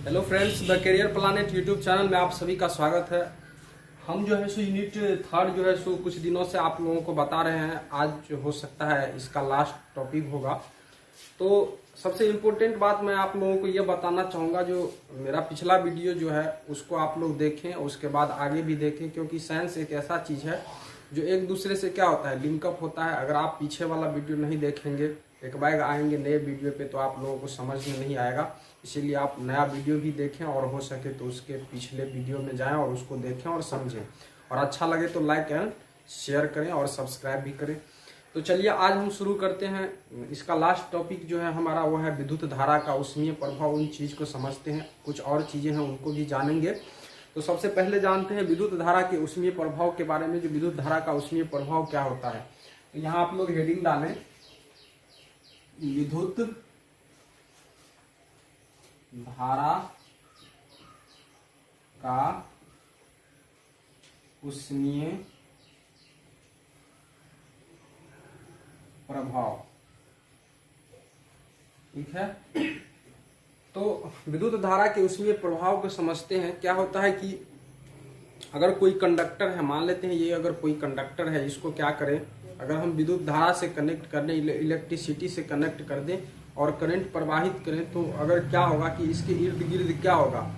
Hello friends, the career planet YouTube channel में आप सभी का स्वागत है। हम जो है सो यूनिट थर्ड जो है सो कुछ दिनों से आप लोगों को बता रहे हैं। आज हो सकता है इसका लास्ट टॉपिक होगा। तो सबसे इम्पोर्टेंट बात मैं आप लोगों को ये बताना चाहूँगा, जो मेरा पिछला वीडियो जो है उसको आप लोग देखें और उसके बाद आगे भी देखें, क्योंकि साइंस एक ऐसा चीज़ है जो एक दूसरे से क्या होता है, लिंकअप होता है। अगर आप पीछे वाला वीडियो नहीं देखेंगे, एक बार आएंगे नए वीडियो पे, तो आप लोगों को समझ में नहीं आएगा। इसीलिए आप नया वीडियो भी देखें और हो सके तो उसके पिछले वीडियो में जाएं और उसको देखें और समझें, और अच्छा लगे तो लाइक एंड शेयर करें और सब्सक्राइब भी करें। तो चलिए आज हम शुरू करते हैं। इसका लास्ट टॉपिक जो है हमारा वो है विद्युत धारा का उष्मीय प्रभाव। उन चीज़ को समझते हैं, कुछ और चीज़ें हैं उनको भी जानेंगे। तो सबसे पहले जानते हैं विद्युत धारा के उष्मीय प्रभाव के बारे में। जो विद्युत धारा का उष्मीय प्रभाव क्या होता है, तो यहाँ आप लोग हेडिंग डालें, विद्युत धारा का उष्मीय प्रभाव। ठीक है, तो विद्युत धारा के उष्मीय प्रभाव को समझते हैं। क्या होता है कि अगर कोई कंडक्टर है, मान लेते हैं ये अगर कोई कंडक्टर है, इसको क्या करें, अगर हम विद्युत धारा से कनेक्ट कर दें, इलेक्ट्रिसिटी से कनेक्ट कर दें और करंट प्रवाहित करें, तो अगर क्या होगा कि इसके इर्द गिर्द क्या होगा,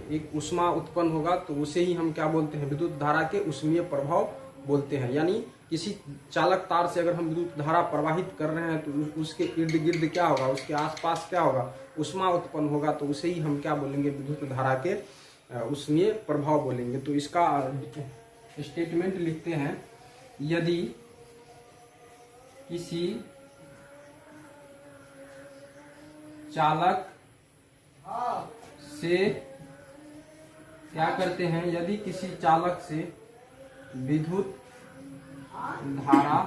एक ऊष्मा उत्पन्न होगा। तो उसे ही हम क्या बोलते हैं, विद्युत धारा के उष्मीय प्रभाव बोलते हैं। यानी किसी चालक तार से अगर हम विद्युत धारा प्रवाहित कर रहे हैं तो उसके इर्द गिर्द क्या होगा, उसके आसपास क्या होगा, ऊष्मा उत्पन्न होगा। तो उसे ही हम क्या बोलेंगे, विद्युत धारा के उष्मीय प्रभाव बोलेंगे। तो इसका स्टेटमेंट लिखते हैं, यदि किसी चालक से क्या करते हैं, यदि किसी चालक से विद्युत धारा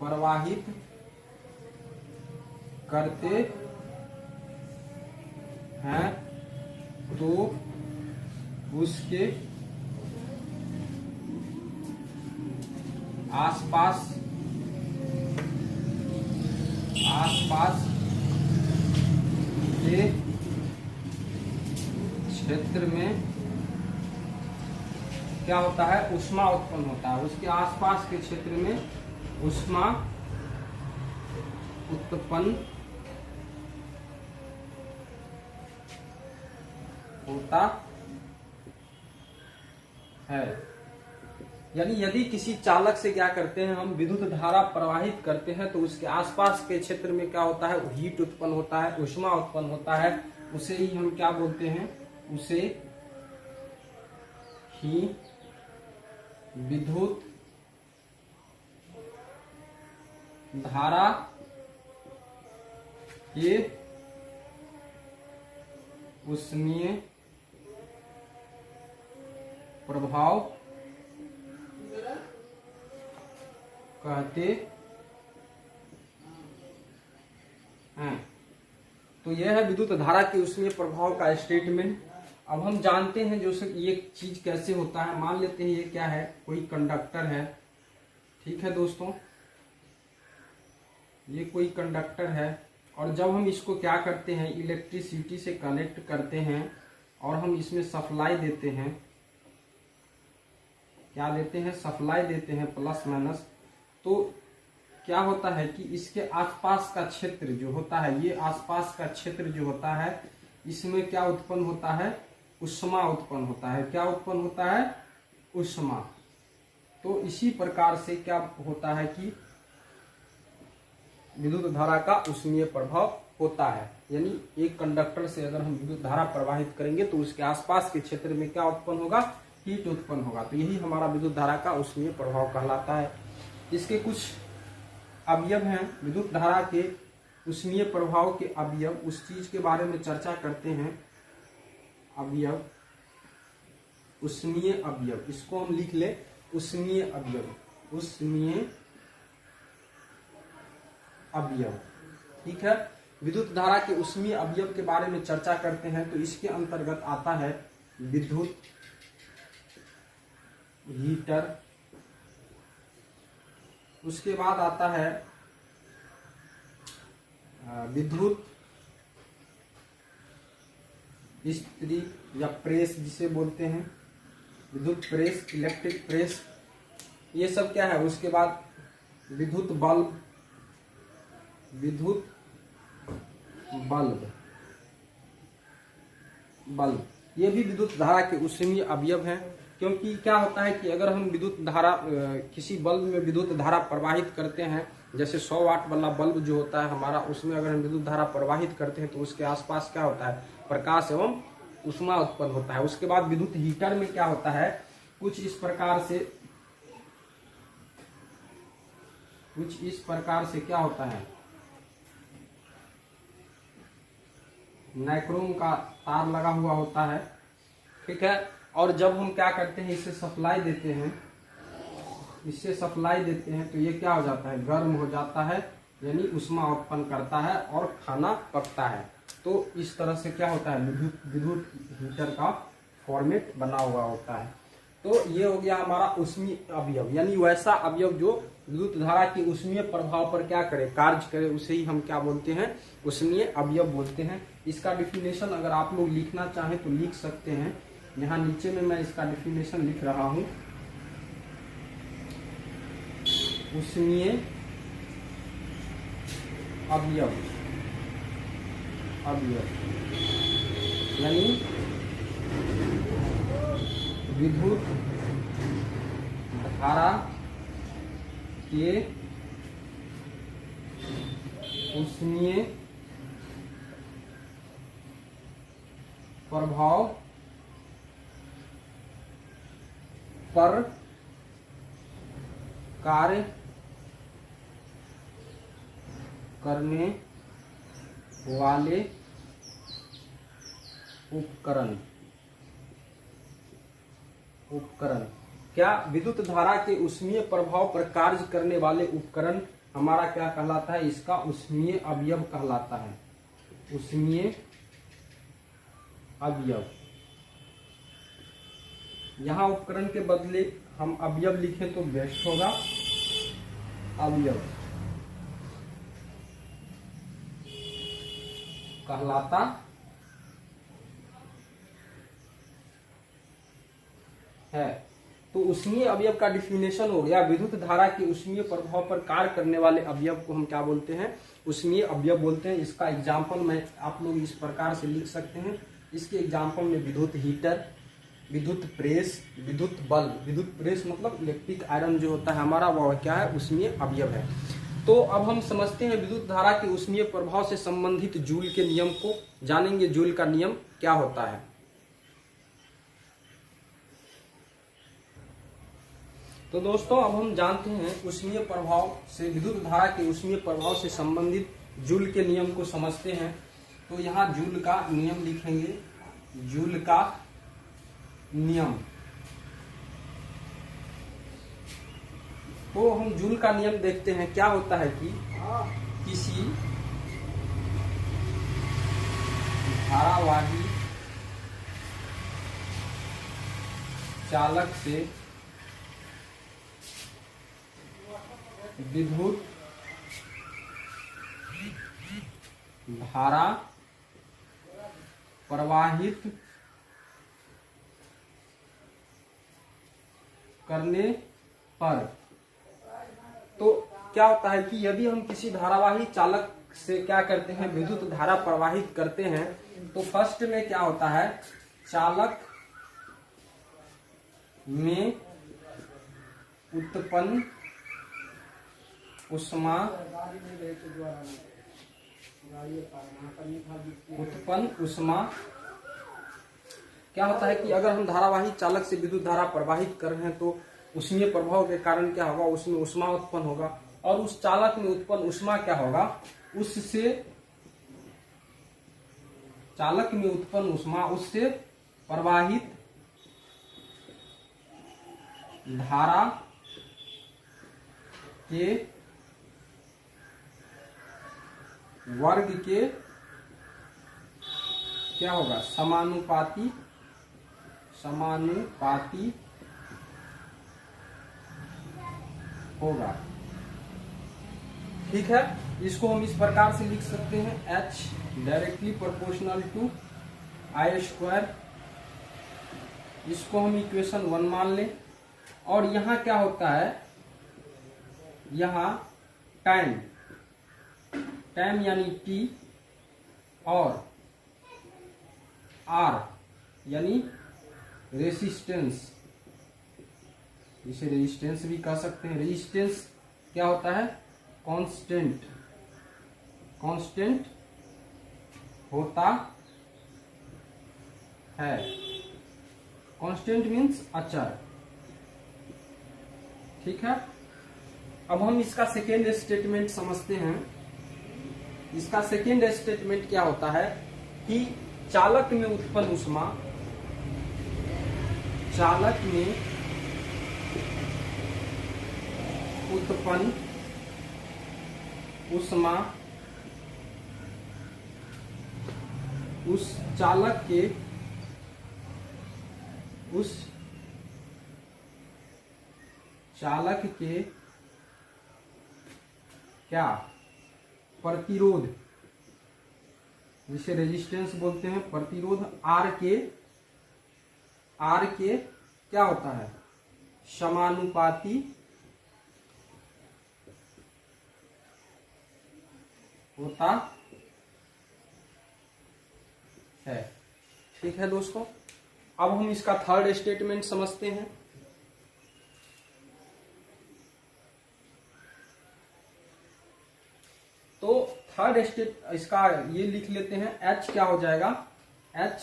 प्रवाहित करते हैं तो उसके आसपास के क्षेत्र में क्या होता है, ऊष्मा उत्पन्न होता है। उसके आसपास के क्षेत्र में ऊष्मा उत्पन्न होता है। यानी यदि किसी चालक से क्या करते हैं, हम विद्युत धारा प्रवाहित करते हैं, तो उसके आसपास के क्षेत्र में क्या होता है, हीट उत्पन्न होता है, ऊष्मा उत्पन्न होता है। उसे ही हम क्या बोलते हैं, उसे ही विद्युत धारा के उष्मीय प्रभाव कहते हैं। तो यह है विद्युत धारा के उष्मीय प्रभाव का स्टेटमेंट। अब हम जानते हैं जो ये चीज कैसे होता है। मान लेते हैं ये क्या है, कोई कंडक्टर है। ठीक है दोस्तों, ये कोई कंडक्टर है, और जब हम इसको क्या करते हैं, इलेक्ट्रिसिटी से कनेक्ट करते हैं और हम इसमें सप्लाई देते हैं, क्या देते हैं, सप्लाई देते हैं प्लस माइनस, तो क्या होता है कि इसके आसपास का क्षेत्र जो होता है, ये आसपास का क्षेत्र जो होता है, इसमें क्या उत्पन्न होता है, ऊष्मा उत्पन्न होता है। क्या उत्पन्न होता है, ऊष्मा। तो इसी प्रकार से क्या होता है कि विद्युत धारा का उष्मीय प्रभाव होता है। यानी एक कंडक्टर से अगर हम विद्युत धारा प्रवाहित करेंगे तो उसके आसपास के क्षेत्र में क्या उत्पन्न होगा, हीट उत्पन्न होगा। तो यही हमारा विद्युत धारा का उष्मीय प्रभाव कहलाता है। इसके कुछ अवयव हैं, विद्युत धारा के उष्मीय प्रभाव के अवयव, उस चीज के बारे में चर्चा करते हैं। अवयव, उष्मीय अवयव, इसको हम लिख ले, उष्मीय अवयव, उष्मीय अवयव। ठीक है, विद्युत धारा के उष्मीय अवयव के बारे में चर्चा करते हैं। तो इसके अंतर्गत आता है विद्युत हीटर, उसके बाद आता है विद्युत इस्त्री या प्रेस जिसे बोलते हैं, विद्युत प्रेस, इलेक्ट्रिक प्रेस, ये सब क्या है। उसके बाद विद्युत बल्ब, विद्युत बल्ब, ये भी विद्युत धारा के ऊष्मीय अवयव हैं। क्योंकि क्या होता है कि अगर हम विद्युत धारा किसी बल्ब में विद्युत धारा प्रवाहित करते हैं, जैसे 100 वाट वाला बल्ब जो होता है हमारा, उसमें अगर हम विद्युत धारा प्रवाहित करते हैं तो उसके आसपास क्या होता है, प्रकाश एवं ऊष्मा उत्पन्न होता है। उसके बाद विद्युत हीटर में क्या होता है, कुछ इस प्रकार से क्या होता है, नाइक्रोम का तार लगा हुआ होता है, ठीक है। और जब हम क्या करते हैं, इससे सप्लाई देते हैं तो ये क्या हो जाता है, गर्म हो जाता है, यानी ऊष्मा उत्पन्न करता है और खाना पकता है। तो इस तरह से क्या होता है, विद्युत हीटर का फॉर्मेट बना हुआ होता है। तो ये हो गया हमारा ऊष्मीय अवयव, यानी वैसा अवयव जो विद्युत धारा के ऊष्मीय प्रभाव पर क्या करे, कार्य करे, उसे ही हम क्या बोलते हैं, ऊष्मीय अवयव बोलते हैं। इसका डिफिनेशन अगर आप लोग लिखना चाहें तो लिख सकते हैं। यहाँ नीचे में मैं इसका डिफिनेशन लिख रहा हूं, ऊष्मीय अवयव यानी विद्युत धारा के ऊष्मीय प्रभाव पर कार्य करने वाले उपकरण। क्या विद्युत धारा के ऊष्मीय प्रभाव पर कार्य करने वाले उपकरण हमारा क्या कहलाता है, इसका ऊष्मीय अवयव कहलाता है, ऊष्मीय अवयव। यहाँ उपकरण के बदले हम अवयव लिखें तो बेस्ट होगा, अवयव कहलाता है। तो ऊष्मीय अवयव का डिफिनेशन हो गया, विद्युत धारा के ऊष्मीय प्रभाव पर कार्य करने वाले अवयव को हम क्या बोलते हैं, ऊष्मीय अवयव बोलते हैं। इसका एग्जाम्पल मैं आप लोग इस प्रकार से लिख सकते हैं। इसके एग्जाम्पल में विद्युत हीटर, विद्युत प्रेस, विद्युत बल्ब। विद्युत प्रेस मतलब इलेक्ट्रिक आयरन जो होता है हमारा, वह क्या है, ऊष्मीय अवयव है। तो अब हम समझते हैं विद्युत धारा के ऊष्मीय प्रभाव से संबंधित जूल के नियम को, जानेंगे जूल का नियम क्या होता है। तो दोस्तों अब हम जानते हैं ऊष्मीय प्रभाव से, विद्युत धारा के ऊष्मीय प्रभाव से संबंधित जूल के नियम को समझते हैं। तो यहाँ जूल का नियम लिखेंगे, जूल का नियम। तो हम जूल का नियम देखते हैं। क्या होता है कि किसी धारावाही चालक से विद्युत धारा प्रवाहित करने पर, तो क्या होता है कि यदि हम किसी धारावाही चालक से क्या करते हैं, विद्युत धारा प्रवाहित करते हैं, तो फर्स्ट में क्या होता है, चालक में उत्पन्न ऊष्मा क्या होता है कि अगर हम धारावाही चालक से विद्युत धारा प्रवाहित कर रहे हैं तो ऊष्मीय प्रभाव के कारण क्या होगा, उसमें ऊष्मा उत्पन्न होगा, और उस चालक में उत्पन्न ऊष्मा क्या होगा, उससे चालक में उत्पन्न ऊष्मा उससे प्रवाहित धारा के वर्ग के क्या होगा, समानुपाती होगा। ठीक है, इसको हम इस प्रकार से लिख सकते हैं, h directly proportional to I square. इसको हम इक्वेशन 1 मान लें। और यहाँ क्या होता है, यहाँ टाइम यानी t और r यानी रेसिस्टेंस, इसे रेजिस्टेंस भी कह सकते हैं। रेजिस्टेंस क्या होता है, कांस्टेंट होता है। कांस्टेंट मीन्स अचर। ठीक है, अब हम इसका सेकेंड स्टेटमेंट समझते हैं। इसका सेकेंड स्टेटमेंट क्या होता है कि चालक में उत्पन्न ऊष्मा, चालक में उत्पन्न ऊष्मा उस चालक के क्या प्रतिरोध, जिसे रेजिस्टेंस बोलते हैं, प्रतिरोध R के क्या होता है, समानुपाती होता है। ठीक है दोस्तों, अब हम इसका थर्ड स्टेटमेंट समझते हैं। तो थर्ड स्टेट इसका ये लिख लेते हैं, H क्या हो जाएगा, H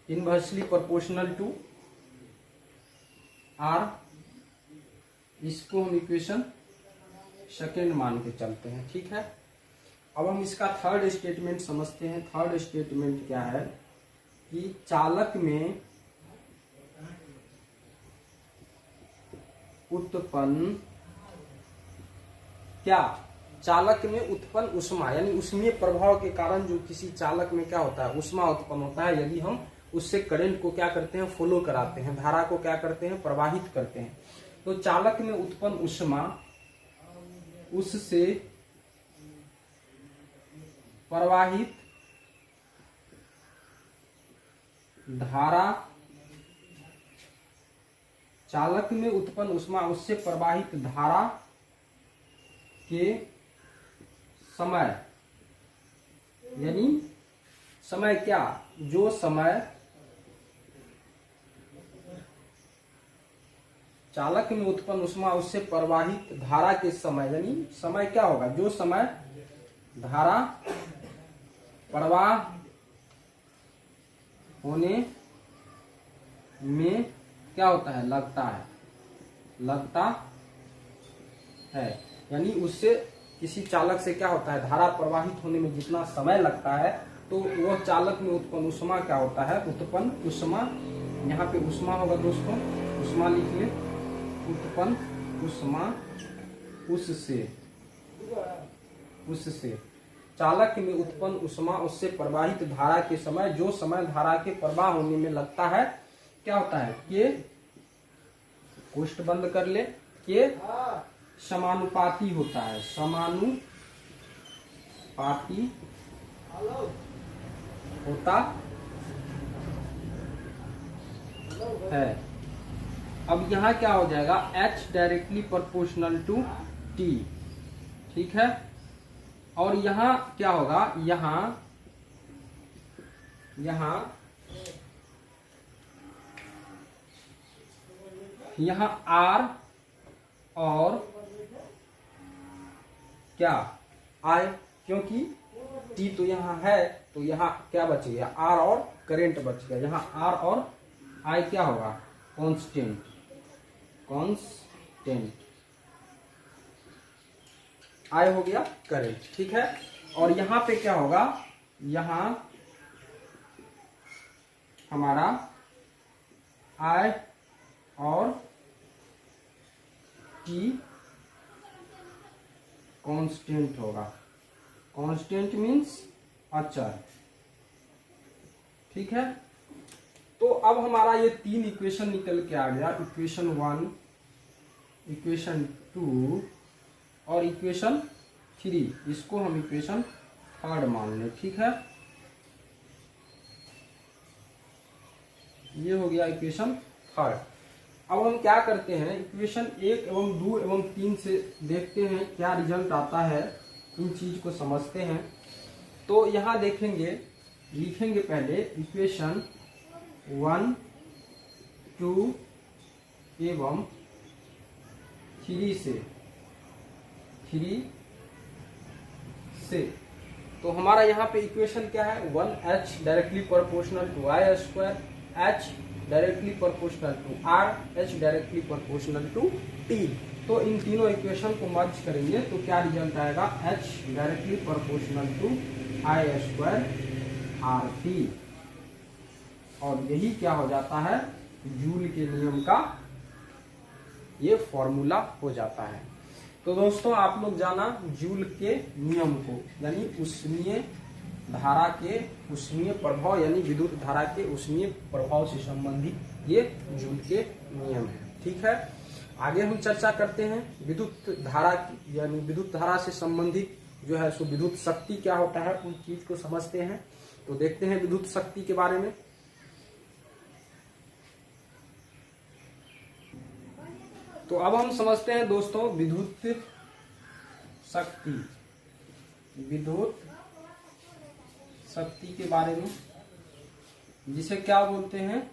inversely proportional to R। इसको हम इक्वेशन सेकेंड मान के चलते हैं। ठीक है, अब हम इसका थर्ड स्टेटमेंट समझते हैं। थर्ड स्टेटमेंट क्या है कि चालक में उत्पन्न क्या, चालक में उत्पन्न ऊष्मा, यानी ऊष्मीय प्रभाव के कारण जो किसी चालक में क्या होता है, ऊष्मा उत्पन्न होता है। यदि हम उससे करंट को क्या करते हैं, फॉलो कराते हैं, धारा को क्या करते हैं, प्रवाहित करते हैं। तो चालक में उत्पन्न ऊष्मा उससे प्रवाहित धारा, चालक में उत्पन्न ऊष्मा उससे प्रवाहित धारा के समय, यानी समय क्या, जो समय चालक में उत्पन्न ऊष्मा उससे प्रवाहित धारा के समय, यानी समय क्या होगा, जो समय धारा प्रवाह होने में क्या होता है, लगता है। यानी उससे किसी चालक से क्या होता है, धारा प्रवाहित होने में जितना समय लगता है, तो वह चालक में उत्पन्न ऊष्मा क्या होता है, उत्पन्न ऊष्मा। यहाँ पे ऊष्मा होगा दोस्तों, ऊष्मा लिख ले, उत्पन्न ऊष्मा उससे चालक में उत्पन्न ऊष्मा उससे प्रवाहित धारा के समय, जो समय धारा के प्रवाह होने में लगता है, क्या होता है, के, कोष्ठ बंद कर ले, के समानुपाती होता है, समानुपाती होता है। अब यहाँ क्या हो जाएगा, H directly proportional to T। ठीक है, और यहाँ क्या होगा, यहाँ R और क्या I, क्योंकि T तो यहाँ है, तो यहाँ क्या बच गया, R और करंट बच गया। यहाँ R और I क्या होगा, कांस्टेंट। I हो गया करंट। ठीक है, और यहाँ पे क्या होगा, यहाँ हमारा I और T कांस्टेंट होगा। कांस्टेंट मीन्स अचर। ठीक है, तो अब हमारा ये तीन इक्वेशन निकल के आ गया, इक्वेशन 1, इक्वेशन 2 और इक्वेशन 3, इसको हम इक्वेशन थर्ड मान लें। ठीक है, ये हो गया इक्वेशन थर्ड। अब हम क्या करते हैं, इक्वेशन 1 एवं 2 एवं 3 से देखते हैं क्या रिजल्ट आता है, इन चीज को समझते हैं। तो यहाँ देखेंगे, लिखेंगे पहले इक्वेशन 1, 2 एवं 3 से तो हमारा यहाँ पे इक्वेशन क्या है, 1h directly proportional to I square, h directly proportional to R, h directly proportional to T। तो इन तीनों इक्वेशन को मर्ज करेंगे तो क्या रिजल्ट आएगा, h directly proportional to I square RT। और यही क्या हो जाता है, जूल के नियम का ये फॉर्मूला हो जाता है। तो दोस्तों आप लोग जाना जूल के नियम को, यानी उष्मीय धारा के उष्मीय प्रभाव, यानी विद्युत धारा के उष्मीय प्रभाव से संबंधित ये जूल के नियम है। ठीक है, आगे हम चर्चा करते हैं विद्युत धारा, यानी विद्युत धारा से संबंधित जो है सो विद्युत शक्ति क्या होता है, उन चीज को समझते हैं। तो देखते हैं विद्युत शक्ति के बारे में। तो अब हम समझते हैं दोस्तों विद्युत शक्ति, विद्युत शक्ति के बारे में, जिसे क्या बोलते हैं,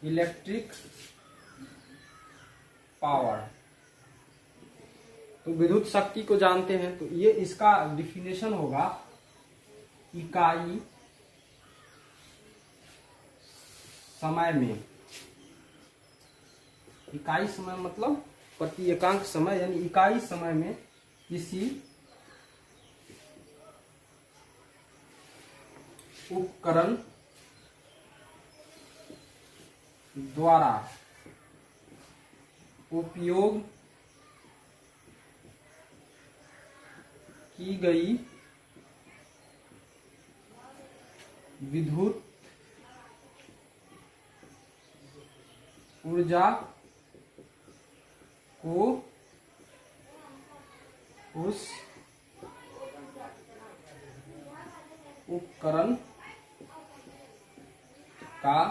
इलेक्ट्रिक पावर। तो विद्युत शक्ति को जानते हैं, तो ये इसका डिफिनेशन होगा, इकाई समय में, इकाई समय मतलब प्रति एकांक समय, यानी इकाई समय में किसी उपकरण द्वारा उपयोग की गई विद्युत ऊर्जा को उस उपकरण का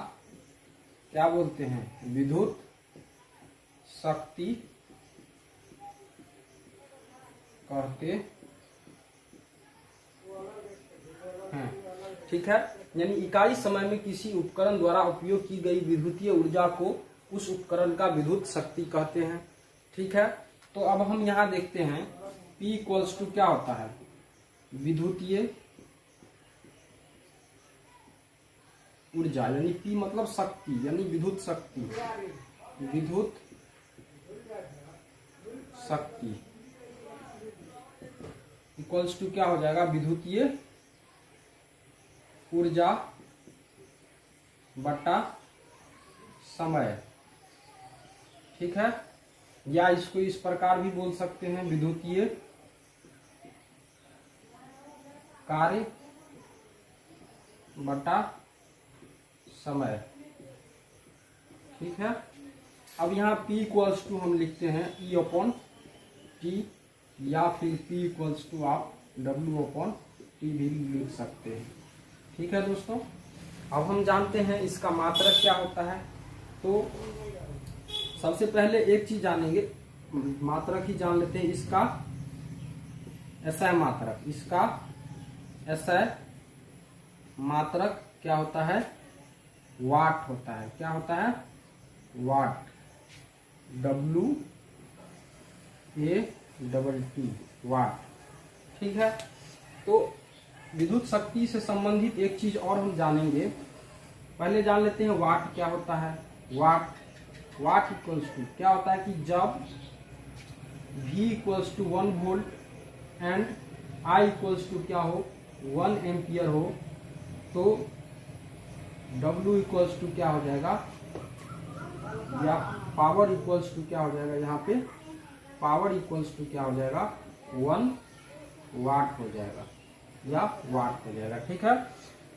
क्या बोलते हैं, विद्युत शक्ति कहते हैं। ठीक है, यानी इकाई समय में किसी उपकरण द्वारा उपयोग की गई विद्युतीय ऊर्जा को उस उपकरण का विद्युत शक्ति कहते हैं। ठीक है, तो अब हम यहाँ देखते हैं P इक्वल्स टू क्या होता है, विद्युतीय ऊर्जा, यानी P मतलब शक्ति, यानी विद्युत शक्ति, विद्युत शक्ति इक्वल्स टू क्या हो जाएगा, विद्युतीय ऊर्जा बटा समय। ठीक है, या इसको इस प्रकार भी बोल सकते हैं, विद्युतीय कार्य बटा समय। ठीक है, अब यहाँ P इक्वल्स टू हम लिखते हैं E अपॉन T, या फिर P इक्वल्स टू आप W अपॉन T भी लिख सकते हैं। ठीक है दोस्तों, अब हम जानते हैं इसका मात्रक क्या होता है। तो सबसे पहले एक चीज जानेंगे, मात्रक ही जान लेते हैं, इसका SI मात्रक, इसका SI मात्रक क्या होता है, वाट होता है। क्या होता है, वाट, WAT, वाट। ठीक है, तो विद्युत शक्ति से संबंधित एक चीज और हम जानेंगे, पहले जान लेते हैं वाट क्या होता है। वाट इक्वल्स टू क्या होता है कि जब V equals to 1 volt and I equals to क्या हो, 1 एम्पियर हो, तो W इक्वल्स टू क्या हो जाएगा, या पावर इक्वल्स टू क्या हो जाएगा, यहाँ पे पावर इक्वल्स टू क्या हो जाएगा, 1 वाट हो जाएगा, या वाट हो जाएगा। ठीक है,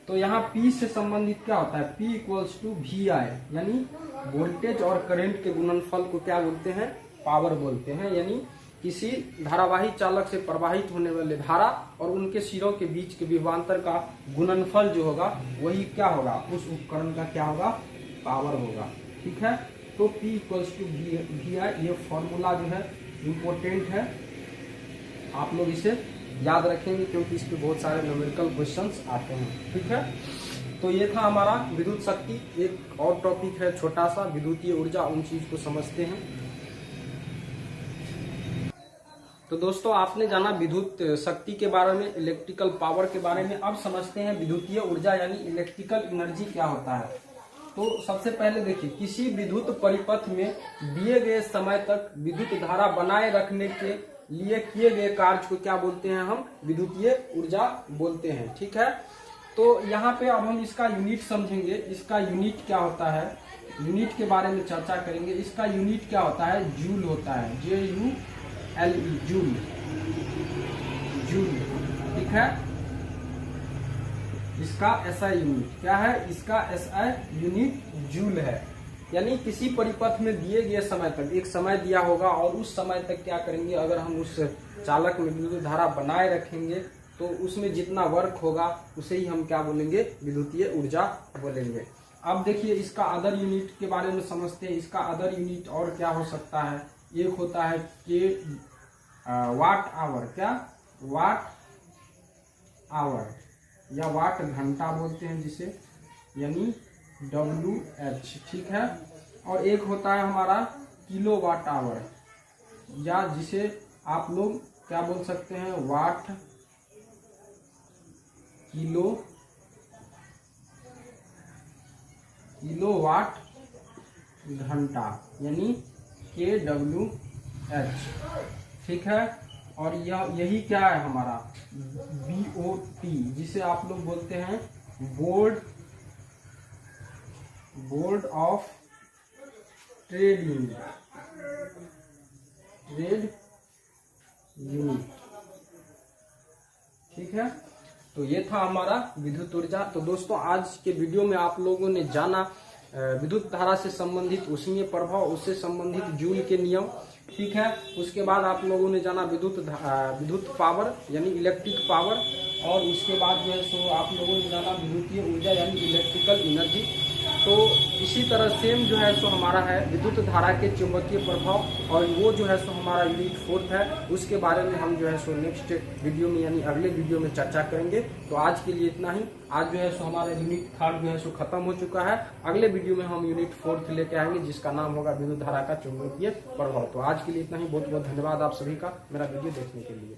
तो यहाँ P से संबंधित क्या होता है, P इक्वल्स टू VI, यानी वोल्टेज और करंट के गुणनफल को क्या बोलते हैं, पावर बोलते हैं। यानी किसी धारावाही चालक से प्रवाहित होने वाले धारा और उनके सिरों के बीच के विभवांतर का गुणनफल जो होगा वही क्या होगा, उस उपकरण का क्या होगा, पावर होगा। ठीक है, तो P इक्वल्स टू VI, ये फॉर्मूला जो है इम्पोर्टेंट है, आप लोग इसे याद रखेंगे क्योंकि इस पे बहुत सारे न्यूमेरिकल क्वेश्चंस आते हैं। ठीक है, तो ये था हमारा विद्युत शक्ति। एक और टॉपिक है छोटा सा, विद्युतीय ऊर्जा, उन चीज को समझते हैं। तो दोस्तों आपने जाना विद्युत शक्ति के बारे में, इलेक्ट्रिकल पावर के बारे में। अब समझते हैं विद्युतीय ऊर्जा यानी इलेक्ट्रिकल एनर्जी क्या होता है। तो सबसे पहले देखिए, किसी विद्युत परिपथ में दिए गए समय तक विद्युत धारा बनाए रखने के लिए किए गए कार्य को क्या बोलते हैं, हम विद्युतीय ऊर्जा बोलते हैं। ठीक है, तो यहाँ पे अब हम इसका यूनिट समझेंगे। इसका यूनिट क्या होता है, यूनिट के बारे में चर्चा करेंगे। इसका यूनिट क्या होता है, जूल होता है, JULE, जूल, जूल। ठीक है, इसका SI यूनिट क्या है, इसका SI यूनिट जूल है। यानी किसी परिपथ में दिए गए समय तक, एक समय दिया होगा और उस समय तक क्या करेंगे, अगर हम उस चालक में विद्युत धारा बनाए रखेंगे तो उसमें जितना वर्क होगा उसे ही हम क्या बोलेंगे, विद्युतीय ऊर्जा बोलेंगे। अब देखिए इसका अदर यूनिट के बारे में समझते हैं। इसका अदर यूनिट और क्या हो सकता है, एक होता है के वाट आवर, क्या वाट आवर या वाट घंटा बोलते हैं जिसे, यानी WH। ठीक है, और एक होता है हमारा किलो वाट आवर, या जिसे आप लोग क्या बोल सकते हैं, वाट किलो वाट घंटा, यानी kWh। ठीक है, और यही क्या है हमारा BOT, जिसे आप लोग बोलते हैं बोर्ड ऑफ ट्रेड यूनिट। ठीक है, तो ये था हमारा विद्युत ऊर्जा। तो दोस्तों आज के वीडियो में आप लोगों ने जाना विद्युत धारा से संबंधित ऊष्मीय प्रभाव, उससे संबंधित जूल के नियम। ठीक है, उसके बाद आप लोगों ने जाना विद्युत पावर यानी इलेक्ट्रिक पावर, और उसके बाद जो है सो आप लोगों ने जाना विद्युतीय ऊर्जा यानी इलेक्ट्रिकल एनर्जी। तो इसी तरह सेम जो है सो हमारा है विद्युत धारा के चुंबकीय प्रभाव, और वो जो है सो हमारा यूनिट 4 है, उसके बारे में हम जो है सो नेक्स्ट वीडियो में यानी अगले वीडियो में चर्चा करेंगे। तो आज के लिए इतना ही। आज जो है सो हमारा यूनिट 3 जो है सो खत्म हो चुका है। अगले वीडियो में हम यूनिट 4 लेके आएंगे जिसका नाम होगा विद्युत धारा का चुंबकीय प्रभाव। तो आज के लिए इतना ही। बहुत बहुत धन्यवाद आप सभी का मेरा वीडियो देखने के लिए।